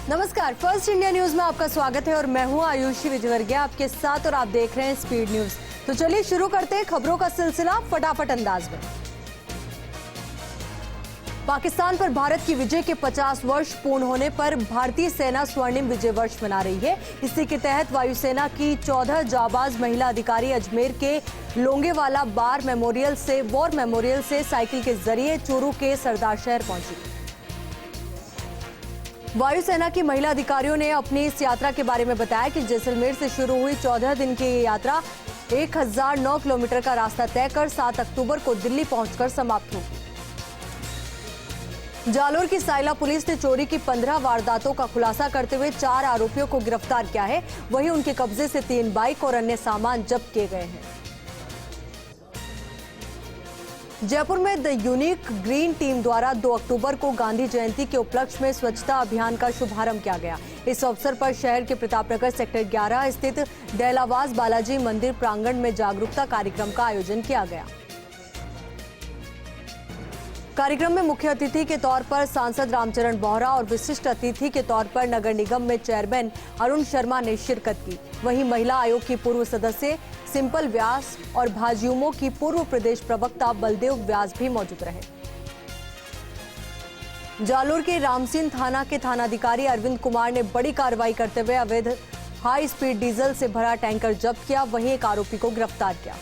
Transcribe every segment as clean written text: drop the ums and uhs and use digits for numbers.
नमस्कार, first India news में आपका स्वागत है और मैं हूं आयुषी विजयवर्गीय आपके साथ और आप देख रहे हैं स्पीड न्यूज। तो चलिए शुरू करते हैं खबरों का सिलसिला फटाफट अंदाज में। पाकिस्तान पर भारत की विजय के 50 वर्ष पूर्ण होने पर भारतीय सेना स्वर्णिम विजय वर्ष मना रही है। इसी के तहत वायुसेना की 14 जाबाज महिला अधिकारी अजमेर के लोंगेवाला वॉर मेमोरियल से साइकिल के जरिए चूरू के सरदार शहर पहुंची। वायुसेना की महिला अधिकारियों ने अपनी इस यात्रा के बारे में बताया कि जैसलमेर से शुरू हुई 14 दिन की ये यात्रा 1009 किलोमीटर का रास्ता तय कर 7 अक्टूबर को दिल्ली पहुंचकर समाप्त होगी। जालोर की साइला पुलिस ने चोरी की 15 वारदातों का खुलासा करते हुए 4 आरोपियों को गिरफ्तार किया है। वहीं उनके कब्जे से 3 बाइक और अन्य सामान जब्त किए गए हैं। जयपुर में द यूनिक ग्रीन टीम द्वारा 2 अक्टूबर को गांधी जयंती के उपलक्ष्य में स्वच्छता अभियान का शुभारंभ किया गया। इस अवसर पर शहर के प्रतापनगर सेक्टर 11 स्थित दहलावास बालाजी मंदिर प्रांगण में जागरूकता कार्यक्रम का आयोजन किया गया। कार्यक्रम में मुख्य अतिथि के तौर पर सांसद रामचरण बोहरा और विशिष्ट अतिथि के तौर पर नगर निगम में चेयरमैन अरुण शर्मा ने शिरकत की। वहीं महिला आयोग की पूर्व सदस्य सिंपल व्यास और भाजयुमो की पूर्व प्रदेश प्रवक्ता बलदेव व्यास भी मौजूद रहे। जालोर के रामसीन थाना के थानाधिकारी अरविंद कुमार ने बड़ी कार्रवाई करते हुए अवैध हाई स्पीड डीजल से भरा टैंकर जब्त किया। वहीं एक आरोपी को गिरफ्तार किया।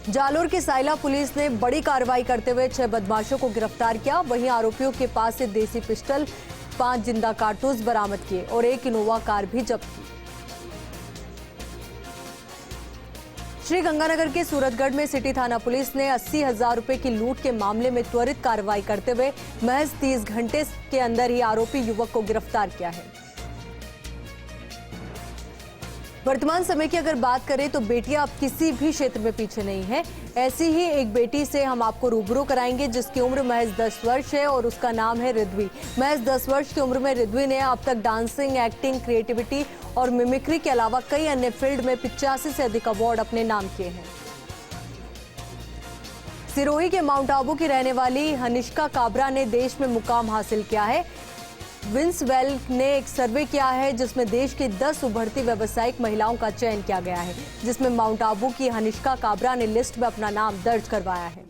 जालोर की साइला पुलिस ने बड़ी कार्रवाई करते हुए 6 बदमाशों को गिरफ्तार किया। वहीं आरोपियों के पास से देसी पिस्टल, 5 जिंदा कारतूस बरामद किए और एक इनोवा कार भी जब्त की। श्री गंगानगर के सूरतगढ़ में सिटी थाना पुलिस ने 80,000 रुपए की लूट के मामले में त्वरित कार्रवाई करते हुए महज 30 घंटे के अंदर ही आरोपी युवक को गिरफ्तार किया है। वर्तमान समय की अगर बात करें तो बेटियां अब किसी भी क्षेत्र में पीछे नहीं है। ऐसी ही एक बेटी से हम आपको रूबरू कराएंगे जिसकी उम्र महज 10 वर्ष है और उसका नाम है रिद्वी। महज 10 वर्ष की उम्र में रिद्वी ने अब तक डांसिंग, एक्टिंग, क्रिएटिविटी और मिमिक्री के अलावा कई अन्य फील्ड में 85 से अधिक अवार्ड अपने नाम किए हैं। सिरोही के माउंट आबू की रहने वाली हनिष्का काबरा ने देश में मुकाम हासिल किया है। विंसवेल ने एक सर्वे किया है जिसमें देश की 10 उभरती व्यावसायिक महिलाओं का चयन किया गया है, जिसमें माउंट आबू की हनिष्का काबरा ने लिस्ट में अपना नाम दर्ज करवाया है।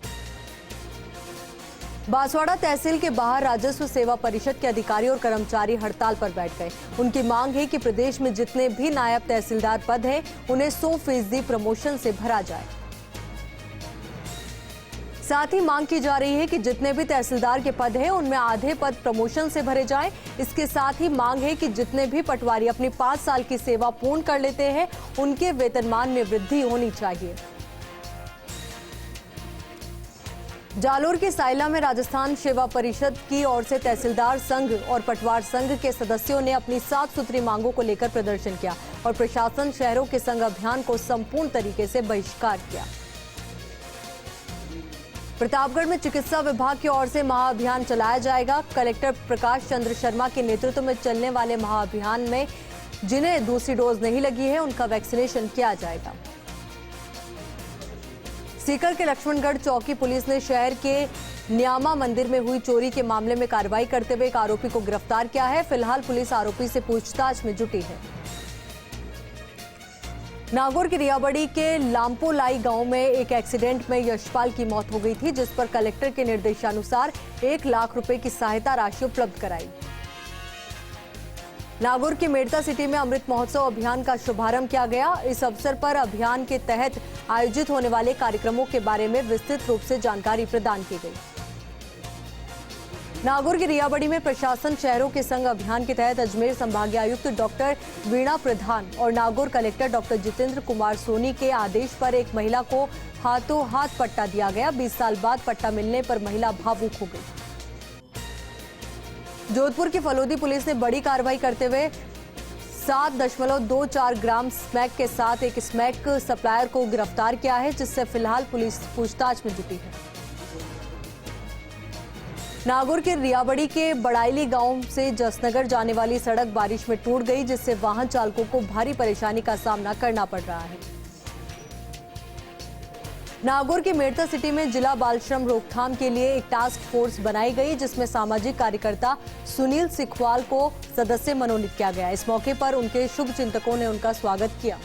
बांसवाड़ा तहसील के बाहर राजस्व सेवा परिषद के अधिकारी और कर्मचारी हड़ताल पर बैठ गए। उनकी मांग है कि प्रदेश में जितने भी नायब तहसीलदार पद हैं उन्हें 100% प्रमोशन से भरा जाए। साथ ही मांग की जा रही है कि जितने भी तहसीलदार के पद हैं उनमें आधे पद प्रमोशन से भरे जाएं। इसके साथ ही मांग है कि जितने भी पटवारी अपनी 5 साल की सेवा पूर्ण कर लेते हैं उनके वेतनमान में वृद्धि होनी चाहिए। जालोर के साइला में राजस्थान सेवा परिषद की ओर से तहसीलदार संघ और पटवार संघ के सदस्यों ने अपनी 7 सूत्री मांगों को लेकर प्रदर्शन किया और प्रशासन शहरों के संघ अभियान को संपूर्ण तरीके से बहिष्कार किया। प्रतापगढ़ में चिकित्सा विभाग की ओर से महाअभियान चलाया जाएगा। कलेक्टर प्रकाश चंद्र शर्मा के नेतृत्व में चलने वाले महाअभियान में जिन्हें दूसरी डोज नहीं लगी है उनका वैक्सीनेशन किया जाएगा। सीकर के लक्ष्मणगढ़ चौकी पुलिस ने शहर के न्यामा मंदिर में हुई चोरी के मामले में कार्रवाई करते हुए एक आरोपी को गिरफ्तार किया है। फिलहाल पुलिस आरोपी से पूछताछ में जुटी है। नागौर की रियाबड़ी के लांपोलाई गांव में एक एक्सीडेंट में यशपाल की मौत हो गई थी, जिस पर कलेक्टर के निर्देशानुसार 1 लाख रुपए की सहायता राशि उपलब्ध कराई। नागौर के मेड़ता सिटी में अमृत महोत्सव अभियान का शुभारंभ किया गया। इस अवसर पर अभियान के तहत आयोजित होने वाले कार्यक्रमों के बारे में विस्तृत रूप से जानकारी प्रदान की गई। नागौर की रियाबड़ी में प्रशासन शहरों के संघ अभियान के तहत अजमेर संभागीय आयुक्त डॉक्टर वीणा प्रधान और नागौर कलेक्टर डॉक्टर जितेंद्र कुमार सोनी के आदेश पर एक महिला को हाथों हाथ पट्टा दिया गया। 20 साल बाद पट्टा मिलने पर महिला भावुक हो गई। जोधपुर की फलोदी पुलिस ने बड़ी कार्रवाई करते हुए 7.24 ग्राम स्मैक के साथ एक स्मैक सप्लायर को गिरफ्तार किया है, जिससे फिलहाल पुलिस पूछताछ में जुटी है। नागौर के रियाबड़ी के बड़ाइली गांव से जसनगर जाने वाली सड़क बारिश में टूट गई, जिससे वाहन चालकों को भारी परेशानी का सामना करना पड़ रहा है। नागौर के मेड़ता सिटी में जिला बाल श्रम रोकथाम के लिए एक टास्क फोर्स बनाई गई, जिसमें सामाजिक कार्यकर्ता सुनील सिखवाल को सदस्य मनोनीत किया गया। इस मौके पर उनके शुभ चिंतकों ने उनका स्वागत किया।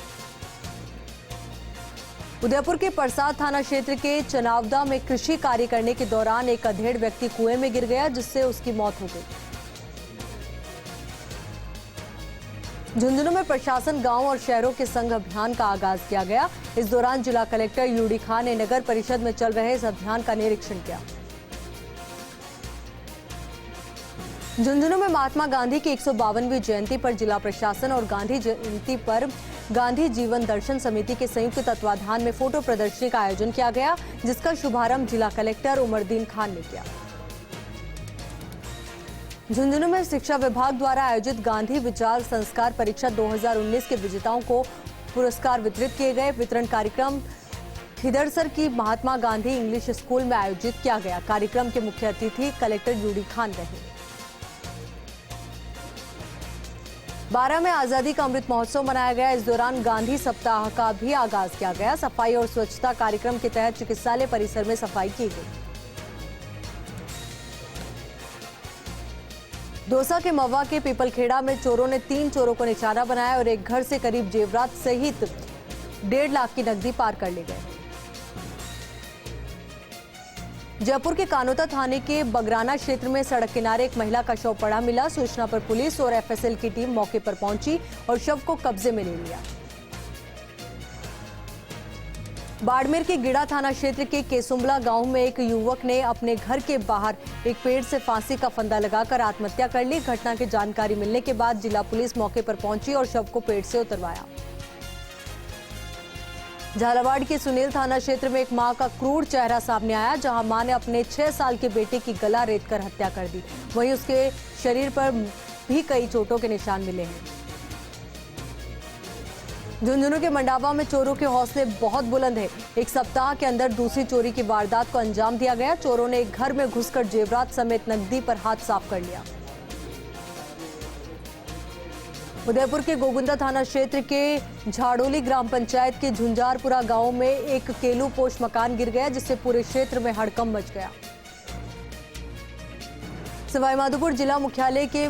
उदयपुर के परसाद थाना क्षेत्र के चनावदा में कृषि कार्य करने के दौरान एक अधेड़ व्यक्ति कुएं में गिर गया, जिससे उसकी मौत हो गई। झुंझुनू में प्रशासन गांव और शहरों के संग अभियान का आगाज किया गया। इस दौरान जिला कलेक्टर यूडी खान ने नगर परिषद में चल रहे इस अभियान का निरीक्षण किया। झुंझुनू में महात्मा गांधी की 152वीं जयंती पर जिला प्रशासन और गांधी जयंती पर गांधी जीवन दर्शन समिति के संयुक्त तत्वाधान में फोटो प्रदर्शनी का आयोजन किया गया, जिसका शुभारंभ जिला कलेक्टर उमरदीन खान ने किया। झुंझुनू में शिक्षा विभाग द्वारा आयोजित गांधी विचार संस्कार परीक्षा 2019 के विजेताओं को पुरस्कार वितरित किए गए। वितरण कार्यक्रम खिदरसर की महात्मा गांधी इंग्लिश स्कूल में आयोजित किया गया। कार्यक्रम के मुख्य अतिथि कलेक्टर यूडी खान रहे। 12 में आजादी का अमृत महोत्सव मनाया गया। इस दौरान गांधी सप्ताह का भी आगाज किया गया। सफाई और स्वच्छता कार्यक्रम के तहत चिकित्सालय परिसर में सफाई की गई। दौसा के मवा के पीपलखेड़ा में चोरों ने 3 चोरों को निशाना बनाया और एक घर से करीब जेवरात सहित 1.5 लाख की नकदी पार कर ले गए। जयपुर के कानोता थाने के बगराना क्षेत्र में सड़क किनारे एक महिला का शव पड़ा मिला। सूचना पर पुलिस और एफएसएल की टीम मौके पर पहुंची और शव को कब्जे में ले लिया। बाड़मेर के गिड़ा थाना क्षेत्र के केसुम्बला गांव में एक युवक ने अपने घर के बाहर एक पेड़ से फांसी का फंदा लगाकर आत्महत्या कर ली। घटना की जानकारी मिलने के बाद जिला पुलिस मौके पर पहुंची और शव को पेड़ से उतरवाया। झालावाड़ के सुनील थाना क्षेत्र में एक मां का क्रूर चेहरा सामने आया, जहां मां ने अपने 6 साल के बेटे की गला रेतकर हत्या कर दी। वहीं उसके शरीर पर भी कई चोटों के निशान मिले हैं। झुंझुनू के मंडावा में चोरों के हौसले बहुत बुलंद है। एक सप्ताह के अंदर दूसरी चोरी की वारदात को अंजाम दिया गया। चोरों ने एक घर में घुसकर जेवरात समेत नकदी पर हाथ साफ कर लिया। उदयपुर के गोगुंदा थाना क्षेत्र के झाड़ोली ग्राम पंचायत के झुंझारपुरा गांव में एक केलूपोश मकान गिर गया, जिससे पूरे क्षेत्र में हड़कंप मच गया। सवाईमाधोपुर जिला मुख्यालय के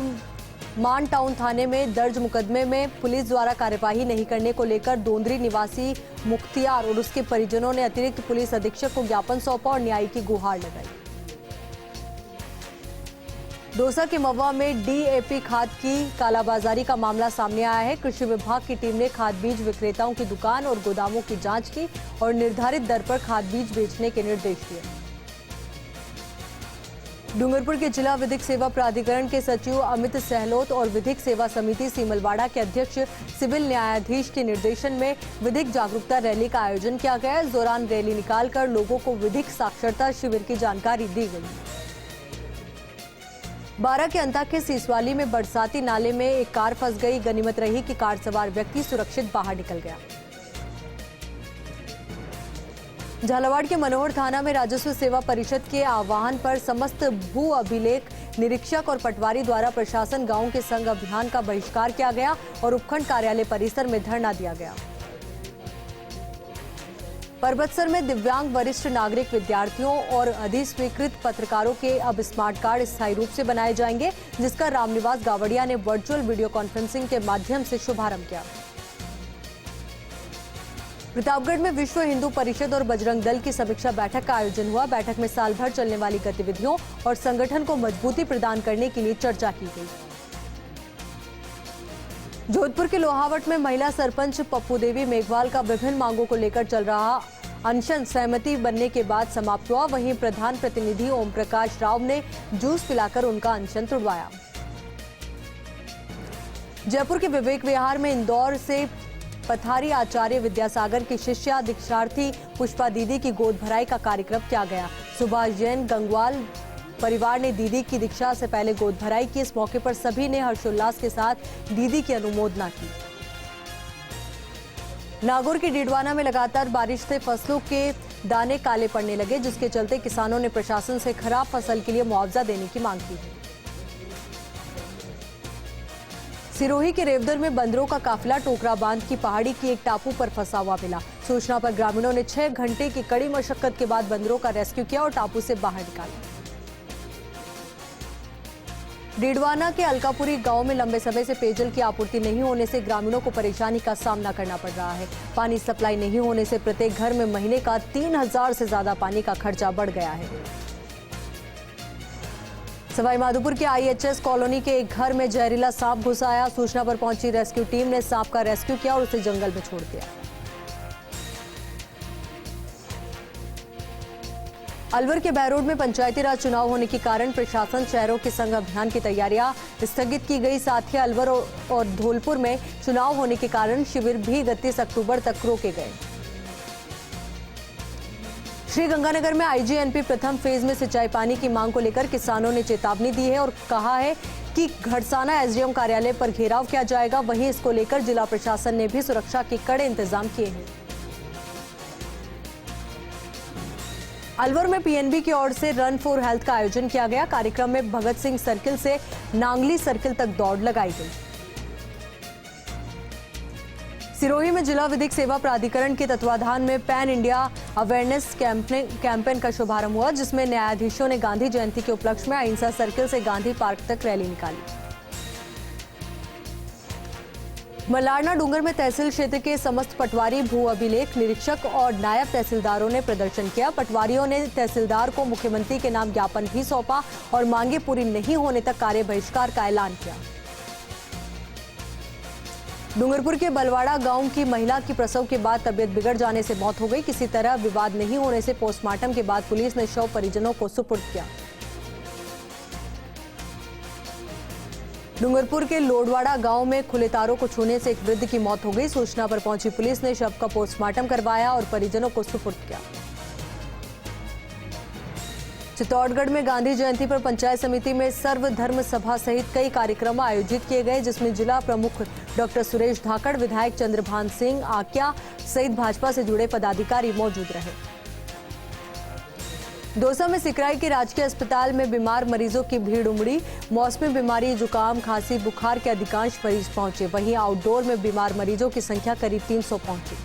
मान टाउन थाने में दर्ज मुकदमे में पुलिस द्वारा कार्यवाही नहीं करने को लेकर दोंदरी निवासी मुख्तियार और उसके परिजनों ने अतिरिक्त पुलिस अधीक्षक को ज्ञापन सौंपा और न्याय की गुहार लगाई। दौसा के मवा में डीएपी खाद की कालाबाजारी का मामला सामने आया है। कृषि विभाग की टीम ने खाद बीज विक्रेताओं की दुकान और गोदामों की जांच की और निर्धारित दर पर खाद बीज बेचने के निर्देश दिए। डूंगरपुर के जिला विधिक सेवा प्राधिकरण के सचिव अमित सहलोत और विधिक सेवा समिति सीमलवाड़ा के अध्यक्ष सिविल न्यायाधीश के निर्देशन में विधिक जागरूकता रैली का आयोजन किया गया। इस दौरान रैली निकालकर लोगों को विधिक साक्षरता शिविर की जानकारी दी गई। 12 के अंता के सीसवाली में बरसाती नाले में एक कार फंस गई। गनीमत रही कि कार सवार व्यक्ति सुरक्षित बाहर निकल गया। झालावाड़ के मनोहर थाना में राजस्व सेवा परिषद के आह्वान पर समस्त भू अभिलेख निरीक्षक और पटवारी द्वारा प्रशासन गांव के संग अभियान का बहिष्कार किया गया और उपखंड कार्यालय परिसर में धरना दिया गया। परबतसर में दिव्यांग वरिष्ठ नागरिक विद्यार्थियों और अधिस्वीकृत पत्रकारों के अब स्मार्ट कार्ड स्थायी रूप से बनाए जाएंगे, जिसका रामनिवास गावड़िया ने वर्चुअल वीडियो कॉन्फ्रेंसिंग के माध्यम से शुभारंभ किया। प्रतापगढ़ में विश्व हिंदू परिषद और बजरंग दल की समीक्षा बैठक का आयोजन हुआ। बैठक में साल भर चलने वाली गतिविधियों और संगठन को मजबूती प्रदान करने के लिए चर्चा की गई। जोधपुर के लोहावट में महिला सरपंच पप्पू देवी मेघवाल का विभिन्न मांगों को लेकर चल रहा अनशन सहमति बनने के बाद समाप्त हुआ। वहीं प्रधान प्रतिनिधि ओम प्रकाश राव ने जूस पिलाकर उनका अनशन तुड़वाया। जयपुर के विवेक विहार में इंदौर से पथारी आचार्य विद्यासागर की शिष्या दीक्षार्थी पुष्पा दीदी की गोद भराई का कार्यक्रम किया गया। सुभाष जैन गंगवाल परिवार ने दीदी की दीक्षा से पहले गोद भराई की। इस मौके पर सभी ने हर्षोल्लास के साथ दीदी की अनुमोदना की। नागौर के डीडवाना में लगातार बारिश से फसलों के दाने काले पड़ने लगे, जिसके चलते किसानों ने प्रशासन से खराब फसल के लिए मुआवजा देने की मांग की है। सिरोही के रेवदर में बंदरों का काफिला टोकरा बांध की पहाड़ी की एक टापू पर फंसा हुआ मिला। सूचना पर ग्रामीणों ने 6 घंटे की कड़ी मशक्कत के बाद बंदरों का रेस्क्यू किया और टापू से बाहर निकाला। डीडवाना के अलकापुरी गांव में लंबे समय से पेयजल की आपूर्ति नहीं होने से ग्रामीणों को परेशानी का सामना करना पड़ रहा है। पानी सप्लाई नहीं होने से प्रत्येक घर में महीने का 3000 से ज्यादा पानी का खर्चा बढ़ गया है। सवाईमाधोपुर के IHS कॉलोनी के एक घर में जहरीला सांप घुस आया। सूचना पर पहुंची रेस्क्यू टीम ने सांप का रेस्क्यू किया और उसे जंगल में छोड़ दिया। अलवर के बहरोड में पंचायती राज चुनाव होने के कारण प्रशासन शहरों के संग अभियान की तैयारियां स्थगित की गई। साथ ही अलवर और धौलपुर में चुनाव होने के कारण शिविर भी 31 अक्टूबर तक रोके गए। श्रीगंगानगर में IGNP प्रथम फेज में सिंचाई पानी की मांग को लेकर किसानों ने चेतावनी दी है और कहा है कि घड़साना SDM कार्यालय पर घेराव किया जाएगा। वहीं इसको लेकर जिला प्रशासन ने भी सुरक्षा के कड़े इंतजाम किए हैं। अलवर में PNB की ओर से रन फॉर हेल्थ का आयोजन किया गया। कार्यक्रम में भगत सिंह सर्किल से नांगली सर्किल तक दौड़ लगाई गई। सिरोही में जिला विधिक सेवा प्राधिकरण के तत्वाधान में पैन इंडिया अवेयरनेस कैंपेन का शुभारंभ हुआ, जिसमें न्यायाधीशों ने गांधी जयंती के उपलक्ष्य में अहिंसा सर्किल से गांधी पार्क तक रैली निकाली। मलारना डूंगर में तहसील क्षेत्र के समस्त पटवारी, भू अभिलेख निरीक्षक और नायब तहसीलदारों ने प्रदर्शन किया। पटवारियों ने तहसीलदार को मुख्यमंत्री के नाम ज्ञापन भी सौंपा और मांगे पूरी नहीं होने तक कार्य बहिष्कार का ऐलान किया। डूंगरपुर के बलवाड़ा गांव की महिला की प्रसव के बाद तबियत बिगड़ जाने से मौत हो गई। किसी तरह विवाद नहीं होने से पोस्टमार्टम के बाद पुलिस ने शव परिजनों को सुपुर्द किया। डूंगरपुर के लोडवाड़ा गांव में खुले तारों को छूने से एक वृद्ध की मौत हो गई। सूचना पर पहुंची पुलिस ने शव का पोस्टमार्टम करवाया और परिजनों को सुपुर्द किया। चित्तौड़गढ़ में गांधी जयंती पर पंचायत समिति में सर्वधर्म सभा सहित कई कार्यक्रम आयोजित किए गए, जिसमें जिला प्रमुख डॉक्टर सुरेश धाकड़, विधायक चंद्रभान सिंह आक्या सहित भाजपा से जुड़े पदाधिकारी मौजूद रहे। दौसा में सिकराई के राजकीय अस्पताल में बीमार मरीजों की भीड़ उमड़ी। मौसमी बीमारी, जुकाम, खांसी, बुखार के अधिकांश मरीज पहुंचे। वहीं आउटडोर में बीमार मरीजों की संख्या करीब 300 पहुंची।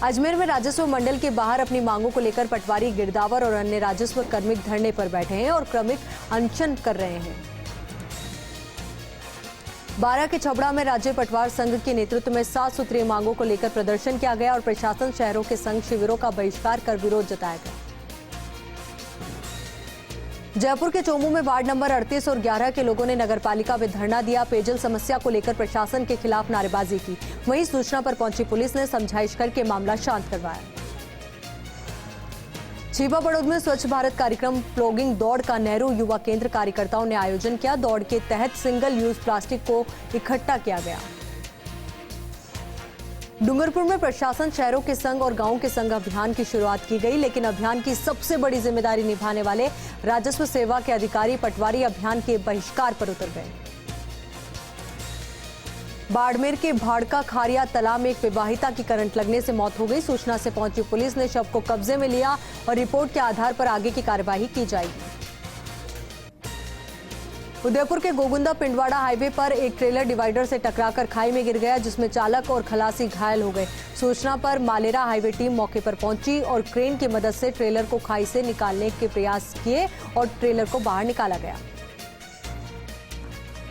अजमेर में राजस्व मंडल के बाहर अपनी मांगों को लेकर पटवारी, गिरदावर और अन्य राजस्व कर्मिक धरने पर बैठे हैं और क्रमिक अनशन कर रहे हैं। बारा के छबड़ा में राज्य पटवार संघ के नेतृत्व में 7 सूत्रीय मांगों को लेकर प्रदर्शन किया गया और प्रशासन शहरों के संघ शिविरों का बहिष्कार कर विरोध जताया गया। जयपुर के चोमू में वार्ड नंबर 38 और 11 के लोगों ने नगरपालिका में धरना दिया। पेयजल समस्या को लेकर प्रशासन के खिलाफ नारेबाजी की। वहीं सूचना पर पहुंची पुलिस ने समझाइश करके मामला शांत करवाया। छिपा बड़ौद में स्वच्छ भारत कार्यक्रम प्लॉगिंग दौड़ का नेहरू युवा केंद्र कार्यकर्ताओं ने आयोजन किया। दौड़ के तहत सिंगल यूज प्लास्टिक को इकट्ठा किया गया। डूंगरपुर में प्रशासन शहरों के संग और गांवों के संग अभियान की शुरुआत की गई, लेकिन अभियान की सबसे बड़ी जिम्मेदारी निभाने वाले राजस्व सेवा के अधिकारी पटवारी अभियान के बहिष्कार पर उतर गए। बाड़मेर के भाड़का खारिया तालाब में एक विवाहिता की करंट लगने से मौत हो गई। सूचना से पहुंची पुलिस ने शव को कब्जे में लिया और रिपोर्ट के आधार पर आगे की कार्यवाही की जाएगी। उदयपुर के गोगुंदा पिंडवाड़ा हाईवे पर एक ट्रेलर डिवाइडर से टकराकर खाई में गिर गया, जिसमें चालक और खलासी घायल हो गए। सूचना पर मालेरा हाईवे टीम मौके पर पहुंची और क्रेन की मदद से ट्रेलर को खाई से निकालने के प्रयास किए और ट्रेलर को बाहर निकाला गया।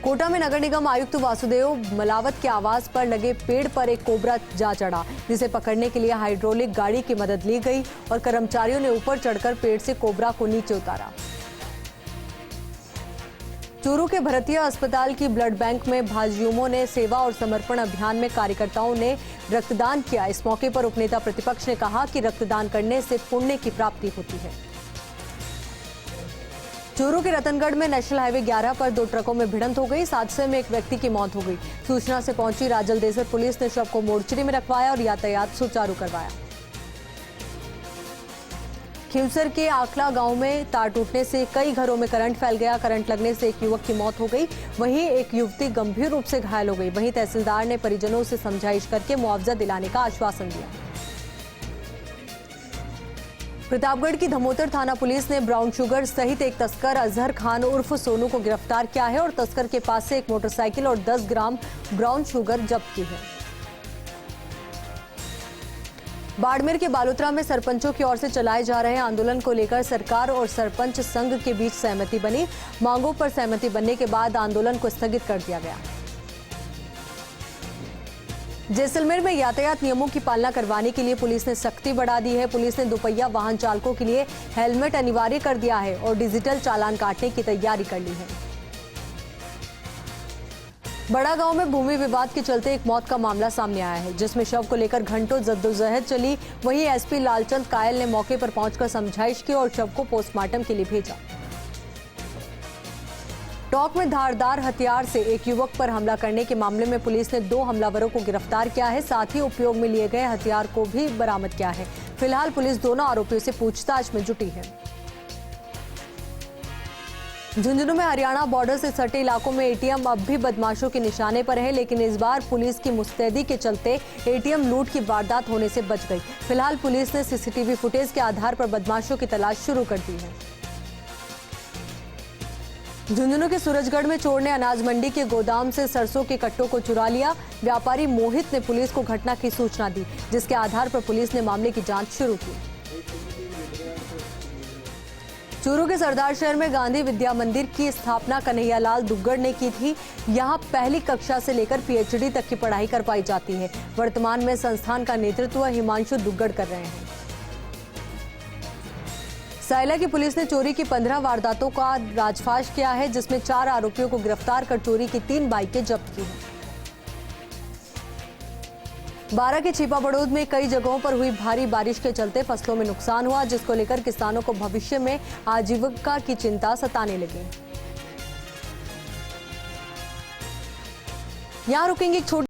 कोटा में नगर निगम आयुक्त वासुदेव मलावत के आवास पर लगे पेड़ पर एक कोबरा जा चढ़ा, जिसे पकड़ने के लिए हाइड्रोलिक गाड़ी की मदद ली गई और कर्मचारियों ने ऊपर चढ़कर पेड़ से कोबरा को नीचे उतारा। चूरू के भरतिया अस्पताल की ब्लड बैंक में भाजयुमों ने सेवा और समर्पण अभियान में कार्यकर्ताओं ने रक्तदान किया। इस मौके पर उपनेता प्रतिपक्ष ने कहा कि रक्तदान करने से पुण्य की प्राप्ति होती है। चूरू के रतनगढ़ में नेशनल हाईवे 11 पर 2 ट्रकों में भिड़ंत हो गई। इस हादसे में एक व्यक्ति की मौत हो गई। सूचना से पहुंची राजलदेसर पुलिस ने शव को मोर्चरी में रखवाया और यातायात सुचारू करवाया। खिवसर के आखला गांव में तार टूटने से कई घरों में करंट फैल गया। करंट लगने से एक युवक की मौत हो गई, वहीं एक युवती गंभीर रूप से घायल हो गई। वहीं तहसीलदार ने परिजनों से समझाइश करके मुआवजा दिलाने का आश्वासन दिया। प्रतापगढ़ की धमोतर थाना पुलिस ने ब्राउन शुगर सहित एक तस्कर अजहर खान उर्फ सोनू को गिरफ्तार किया है और तस्कर के पास से एक मोटरसाइकिल और 10 ग्राम ब्राउन शुगर जब्त की है। बाड़मेर के बालोतरा में सरपंचों की ओर से चलाए जा रहे आंदोलन को लेकर सरकार और सरपंच संघ के बीच सहमति बनी। मांगों पर सहमति बनने के बाद आंदोलन को स्थगित कर दिया गया। जैसलमेर में यातायात नियमों की पालना करवाने के लिए पुलिस ने सख्ती बढ़ा दी है। पुलिस ने दोपहिया वाहन चालकों के लिए हेलमेट अनिवार्य कर दिया है और डिजिटल चालान काटने की तैयारी कर ली है। बड़ा गांव में भूमि विवाद के चलते एक मौत का मामला सामने आया है, जिसमें शव को लेकर घंटों जद्दोजहद चली। वहीं एसपी लालचंद कायल ने मौके पर पहुंचकर समझाइश की और शव को पोस्टमार्टम के लिए भेजा। टोंक में धारदार हथियार से एक युवक पर हमला करने के मामले में पुलिस ने 2 हमलावरों को गिरफ्तार किया है। साथ ही उपयोग में लिए गए हथियार को भी बरामद किया है। फिलहाल पुलिस दोनों आरोपियों से पूछताछ में जुटी है। झुंझुनू में हरियाणा बॉर्डर से सटे इलाकों में एटीएम अब भी बदमाशों के निशाने पर है, लेकिन इस बार पुलिस की मुस्तैदी के चलते एटीएम लूट की वारदात होने से बच गई। फिलहाल पुलिस ने सीसीटीवी फुटेज के आधार पर बदमाशों की तलाश शुरू कर दी है। झुंझुनू के सूरजगढ़ में चोर ने अनाज मंडी के गोदाम से सरसों के कट्टों को चुरा लिया। व्यापारी मोहित ने पुलिस को घटना की सूचना दी, जिसके आधार पर पुलिस ने मामले की जांच शुरू की। चूरू के सरदार शहर में गांधी विद्या मंदिर की स्थापना कन्हैयालाल दुग्गड़ ने की थी। यहां पहली कक्षा से लेकर पीएचडी तक की पढ़ाई करवाई जाती है। वर्तमान में संस्थान का नेतृत्व हिमांशु दुग्गड़ कर रहे हैं। सायला की पुलिस ने चोरी की 15 वारदातों का राजफाश किया है, जिसमें 4 आरोपियों को गिरफ्तार कर चोरी की 3 बाइकें जब्त की हैं। बारां के छिपा बड़ौद में कई जगहों पर हुई भारी बारिश के चलते फसलों में नुकसान हुआ, जिसको लेकर किसानों को भविष्य में आजीविका की चिंता सताने लगी। यहां रुकेंगे एक छोटी